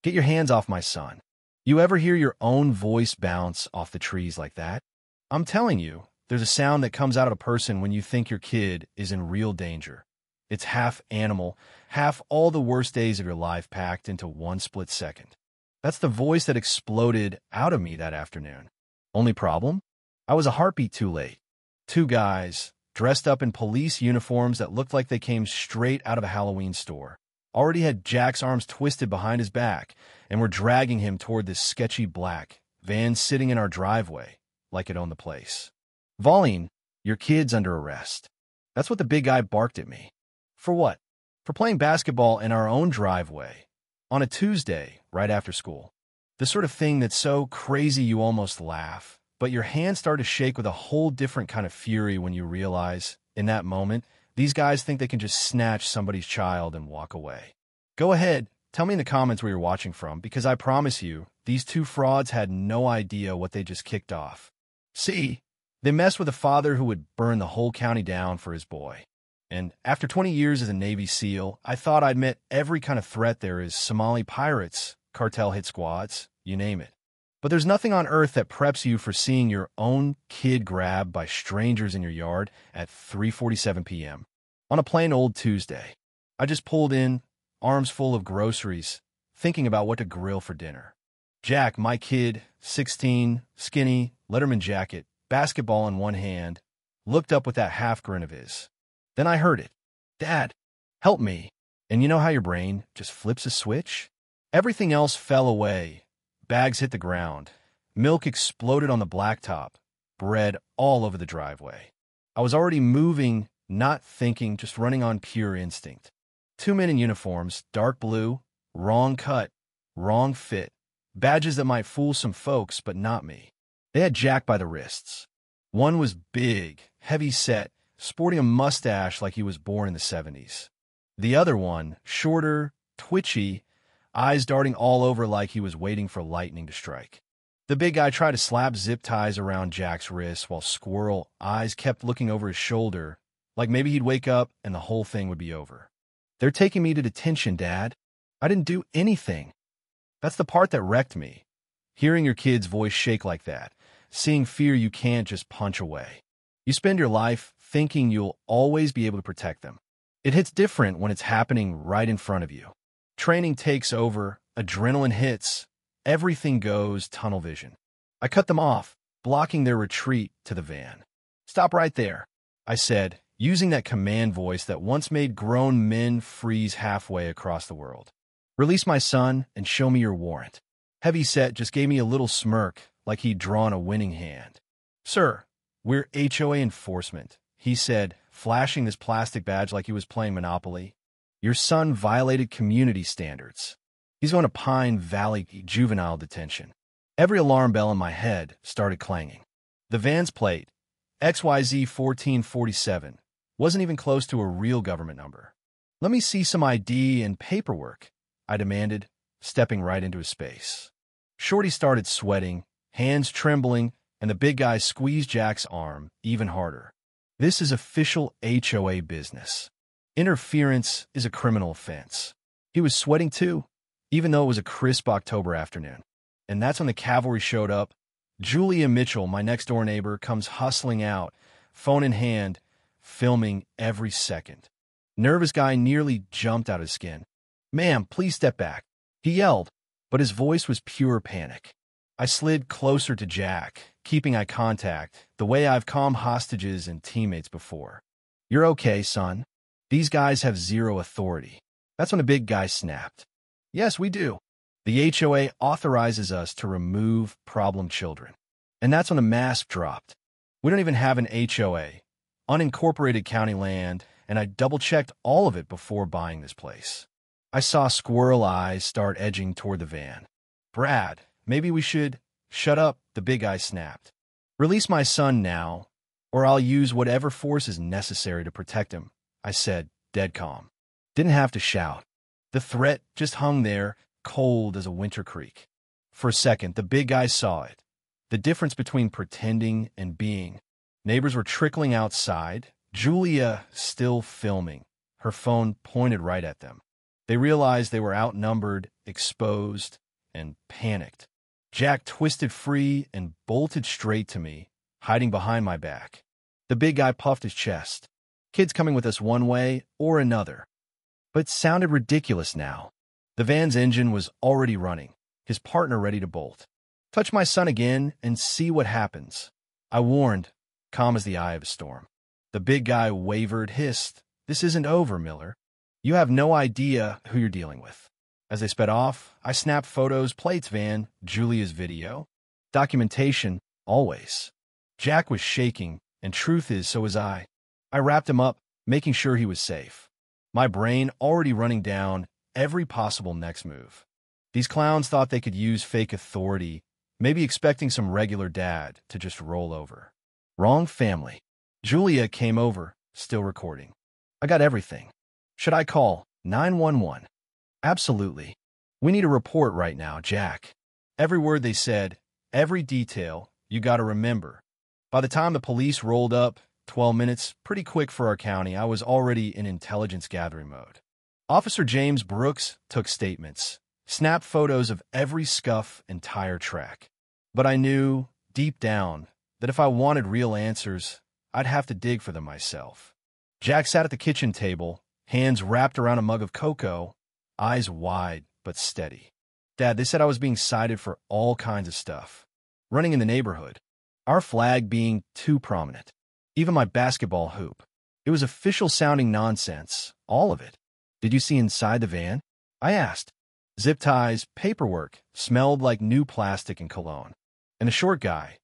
Get your hands off my son. You ever hear your own voice bounce off the trees like that? I'm telling you, there's a sound that comes out of a person when you think your kid is in real danger. It's half animal, half all the worst days of your life packed into one split second. That's the voice that exploded out of me that afternoon. Only problem? I was a heartbeat too late. Two guys, dressed up in police uniforms that looked like they came straight out of a Halloween store, already had Jack's arms twisted behind his back and were dragging him toward this sketchy black van sitting in our driveway like it owned the place. Volleying, your kid's under arrest. That's what the big guy barked at me. For what? For playing basketball in our own driveway on a Tuesday right after school. The sort of thing that's so crazy you almost laugh, but your hands start to shake with a whole different kind of fury when you realize, in that moment, these guys think they can just snatch somebody's child and walk away. Go ahead, tell me in the comments where you're watching from, because I promise you, these two frauds had no idea what they just kicked off. See, they messed with a father who would burn the whole county down for his boy. And after 20 years as a Navy SEAL, I thought I'd met every kind of threat there is: Somali pirates, cartel hit squads, you name it. But there's nothing on earth that preps you for seeing your own kid grabbed by strangers in your yard at 3:47 p.m. on a plain old Tuesday. I just pulled in, arms full of groceries, thinking about what to grill for dinner. Jack, my kid, 16, skinny, Letterman jacket, basketball in one hand, looked up with that half grin of his. Then I heard it. Dad, help me. And you know how your brain just flips a switch? Everything else fell away. Bags hit the ground. Milk exploded on the blacktop. Bread all over the driveway. I was already moving, not thinking, just running on pure instinct. Two men in uniforms, dark blue, wrong cut, wrong fit. Badges that might fool some folks, but not me. They had Jack by the wrists. One was big, heavy set, sporting a mustache like he was born in the 70s. The other one, shorter, twitchy, eyes darting all over like he was waiting for lightning to strike. The big guy tried to slap zip ties around Jack's wrists while Squirrel eyes kept looking over his shoulder, like maybe he'd wake up and the whole thing would be over. They're taking me to detention, Dad. I didn't do anything. That's the part that wrecked me. Hearing your kid's voice shake like that, seeing fear you can't just punch away. You spend your life thinking you'll always be able to protect them. It hits different when it's happening right in front of you. Training takes over, adrenaline hits, everything goes tunnel vision. I cut them off, blocking their retreat to the van. Stop right there, I said, using that command voice that once made grown men freeze halfway across the world. Release my son and show me your warrant. Heavyset just gave me a little smirk, like he'd drawn a winning hand. Sir, we're HOA enforcement, he said, flashing this plastic badge like he was playing Monopoly. Your son violated community standards. He's going to Pine Valley juvenile detention. Every alarm bell in my head started clanging. The van's plate, XYZ 1447, wasn't even close to a real government number. Let me see some ID and paperwork, I demanded, stepping right into his space. Shorty started sweating, hands trembling, and the big guy squeezed Jack's arm even harder. This is official HOA business. Interference is a criminal offense. He was sweating too, even though it was a crisp October afternoon. And that's when the cavalry showed up. Julia Mitchell, my next-door neighbor, comes hustling out, phone in hand, filming every second. Nervous guy nearly jumped out of his skin. Ma'am, please step back, he yelled, but his voice was pure panic. I slid closer to Jack, keeping eye contact, the way I've calmed hostages and teammates before. You're okay, son. These guys have zero authority. That's when the big guy snapped. Yes, we do. The HOA authorizes us to remove problem children. And that's when the mask dropped. We don't even have an HOA, unincorporated county land, and I double-checked all of it before buying this place. I saw squirrel eyes start edging toward the van. Brad, maybe we should— Shut up, the big guy snapped. Release my son now, or I'll use whatever force is necessary to protect him, I said, dead calm. Didn't have to shout. The threat just hung there, cold as a winter creek. For a second, the big guy saw it. The difference between pretending and being. Neighbors were trickling outside, Julia still filming, her phone pointed right at them. They realized they were outnumbered, exposed, and panicked. Jack twisted free and bolted straight to me, hiding behind my back. The big guy puffed his chest. Kid's coming with us one way or another. But it sounded ridiculous now. The van's engine was already running, his partner ready to bolt. Touch my son again and see what happens. I warned, calm as the eye of a storm. The big guy wavered, hissed, "This isn't over, Miller. You have no idea who you're dealing with." As they sped off, I snapped photos, plates, van, Julia's video. Documentation, always. Jack was shaking, and truth is, so was I. I wrapped him up, making sure he was safe. My brain already running down every possible next move. These clowns thought they could use fake authority, maybe expecting some regular dad to just roll over. Wrong family. Julia came over, still recording. I got everything. Should I call 911? Absolutely. We need a report right now, Jack. Every word they said, every detail, you gotta remember. By the time the police rolled up, 12 minutes, pretty quick for our county, I was already in intelligence gathering mode. Officer James Brooks took statements, snapped photos of every scuff and tire track. But I knew, deep down, that if I wanted real answers, I'd have to dig for them myself. Jack sat at the kitchen table, hands wrapped around a mug of cocoa, eyes wide but steady. Dad, they said I was being cited for all kinds of stuff. Running in the neighborhood. Our flag being too prominent. Even my basketball hoop. It was official-sounding nonsense, all of it. Did you see inside the van? I asked. Zip ties, paperwork, smelled like new plastic and cologne. And the short guy,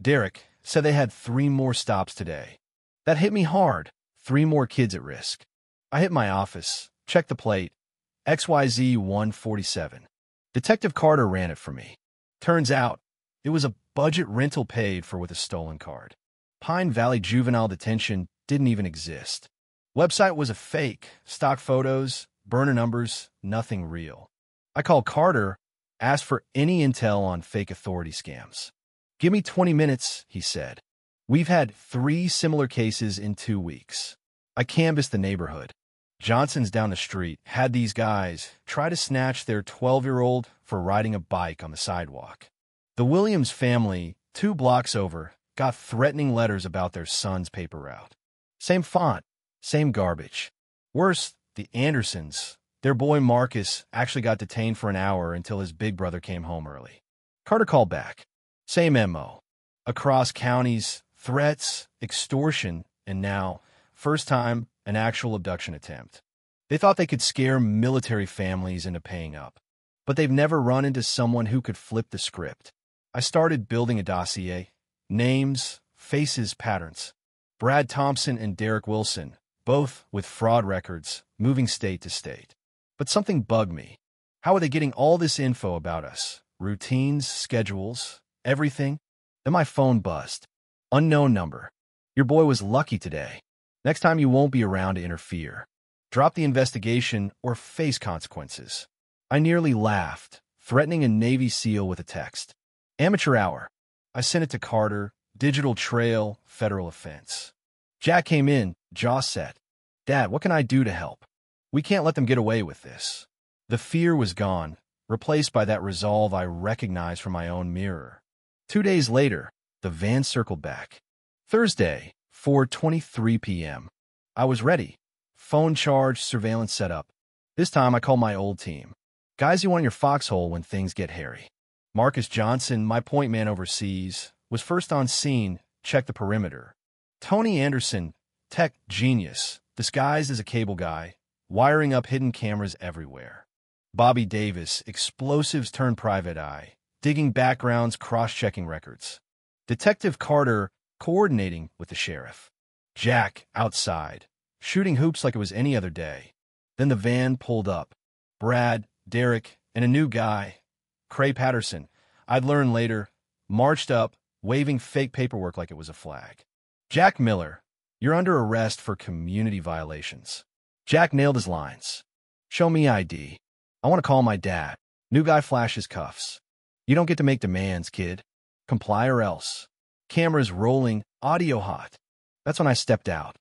Derek, said they had 3 more stops today. That hit me hard. 3 more kids at risk. I hit my office, checked the plate, XYZ 147. Detective Carter ran it for me. Turns out, it was a budget rental paid for with a stolen card. Pine Valley Juvenile Detention didn't even exist. Website was a fake, stock photos, burner numbers, nothing real. I called Carter, asked for any intel on fake authority scams. Give me 20 minutes, he said. We've had 3 similar cases in 2 weeks. I canvassed the neighborhood. Johnson's down the street had these guys try to snatch their 12-year-old for riding a bike on the sidewalk. The Williams family, 2 blocks over, got threatening letters about their son's paper route. Same font, same garbage. Worse, the Andersons, their boy Marcus actually got detained for an hour until his big brother came home early. Carter called back. Same MO. Across counties, threats, extortion, and now, first time, an actual abduction attempt. They thought they could scare military families into paying up, but they've never run into someone who could flip the script. I started building a dossier. Names, faces, patterns. Brad Thompson and Derek Wilson, both with fraud records, moving state to state. But something bugged me. How are they getting all this info about us? Routines, schedules, everything? Then my phone buzzed. Unknown number. Your boy was lucky today. Next time you won't be around to interfere. Drop the investigation or face consequences. I nearly laughed, threatening a Navy SEAL with a text. Amateur hour. I sent it to Carter, digital trail, federal offense. Jack came in, jaw set. Dad, what can I do to help? We can't let them get away with this. The fear was gone, replaced by that resolve I recognized from my own mirror. 2 days later, the van circled back. Thursday, 4:23 p.m. I was ready. Phone charged, surveillance set up. This time I called my old team. Guys you want in your foxhole when things get hairy. Marcus Johnson, my point man overseas, was first on scene, checked the perimeter. Tony Anderson, tech genius, disguised as a cable guy, wiring up hidden cameras everywhere. Bobby Davis, explosives turned private eye, digging backgrounds, cross-checking records. Detective Carter, coordinating with the sheriff. Jack, outside, shooting hoops like it was any other day. Then the van pulled up. Brad, Derek, and a new guy, Cray Patterson, I'd learn later, marched up, waving fake paperwork like it was a flag. Jack Miller, you're under arrest for community violations. Jack nailed his lines. Show me ID. I want to call my dad. New guy flashes cuffs. You don't get to make demands, kid. Comply or else. Cameras rolling, audio hot. That's when I stepped out.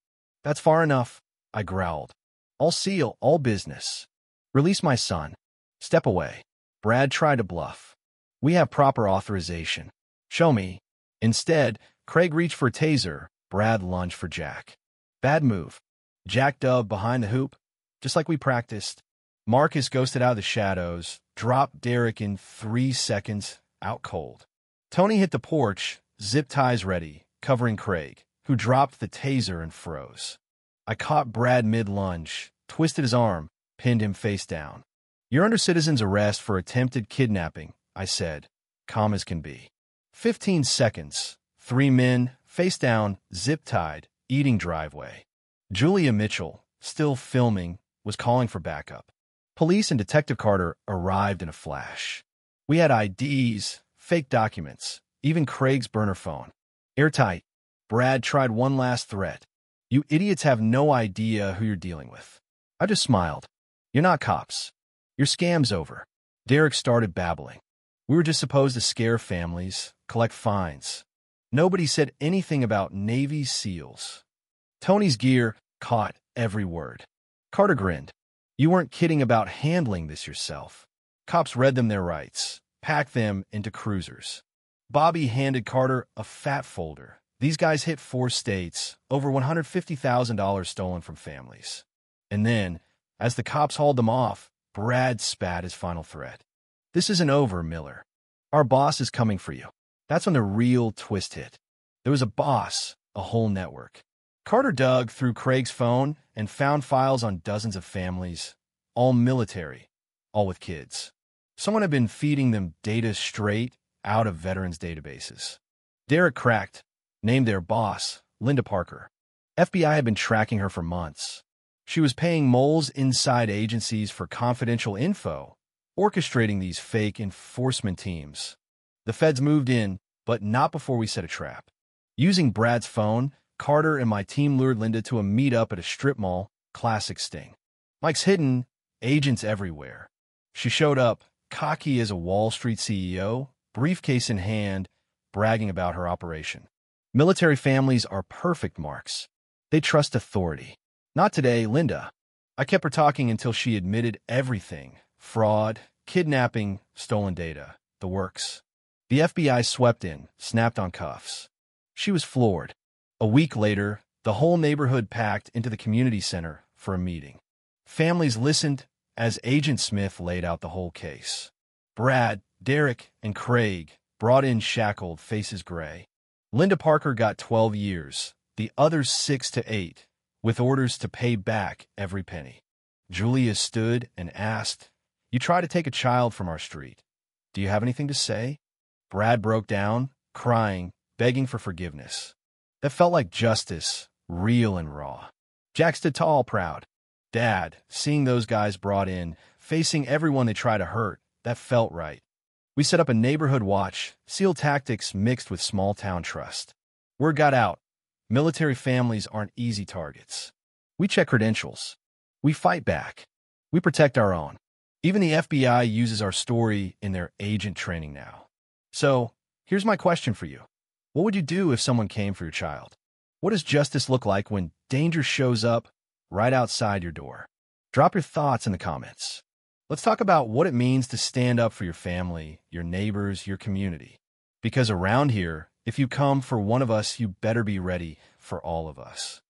That's far enough, I growled. All seal, all business. Release my son. Step away. Brad tried to bluff. We have proper authorization. Show me. Instead, Craig reached for a taser. Brad lunged for Jack. Bad move. Jack dove behind the hoop, just like we practiced. Marcus ghosted out of the shadows, dropped Derek in 3 seconds, out cold. Tony hit the porch, zip ties ready, covering Craig, who dropped the taser and froze. I caught Brad mid-lunge, twisted his arm, pinned him face down. You're under citizen's arrest for attempted kidnapping, I said, calm as can be. 15 seconds. 3 men, face down, zip-tied, eating driveway. Julia Mitchell, still filming, was calling for backup. Police and Detective Carter arrived in a flash. We had IDs, fake documents, even Craig's burner phone. Airtight. Brad tried one last threat. You idiots have no idea who you're dealing with. I just smiled. You're not cops. Your scam's over. Derek started babbling. We were just supposed to scare families, collect fines. Nobody said anything about Navy SEALs. Tony's gear caught every word. Carter grinned. You weren't kidding about handling this yourself. Cops read them their rights, packed them into cruisers. Bobby handed Carter a fat folder. These guys hit 4 states, over $150,000 stolen from families. And then, as the cops hauled them off, Brad spat his final threat. This isn't over, Miller. Our boss is coming for you. That's when the real twist hit. There was a boss, a whole network. Carter dug through Craig's phone and found files on dozens of families, all military, all with kids. Someone had been feeding them data straight out of veterans' databases. Derek cracked, named their boss, Linda Parker. FBI had been tracking her for months. She was paying moles inside agencies for confidential info, orchestrating these fake enforcement teams. The feds moved in, but not before we set a trap. Using Brad's phone, Carter and my team lured Linda to a meetup at a strip mall, classic sting. Mike's hidden, agents everywhere. She showed up, cocky as a Wall Street CEO, briefcase in hand, bragging about her operation. Military families are perfect marks. They trust authority. Not today, Linda. I kept her talking until she admitted everything. Fraud, kidnapping, stolen data, the works. The FBI swept in, snapped on cuffs. She was floored. A week later, the whole neighborhood packed into the community center for a meeting. Families listened as Agent Smith laid out the whole case. Brad, Derek, and Craig brought in shackled, faces gray. Linda Parker got 12 years, the others 6 to 8, with orders to pay back every penny. Julia stood and asked, "You try to take a child from our street. Do you have anything to say?" Brad broke down, crying, begging for forgiveness. That felt like justice, real and raw. Jack stood tall, proud. Dad, seeing those guys brought in, facing everyone they try to hurt, that felt right. We set up a neighborhood watch, SEAL tactics mixed with small-town trust. Word got out. Military families aren't easy targets. We check credentials. We fight back. We protect our own. Even the FBI uses our story in their agent training now. So, here's my question for you. What would you do if someone came for your child? What does justice look like when danger shows up right outside your door? Drop your thoughts in the comments. Let's talk about what it means to stand up for your family, your neighbors, your community. Because around here, if you come for one of us, you better be ready for all of us.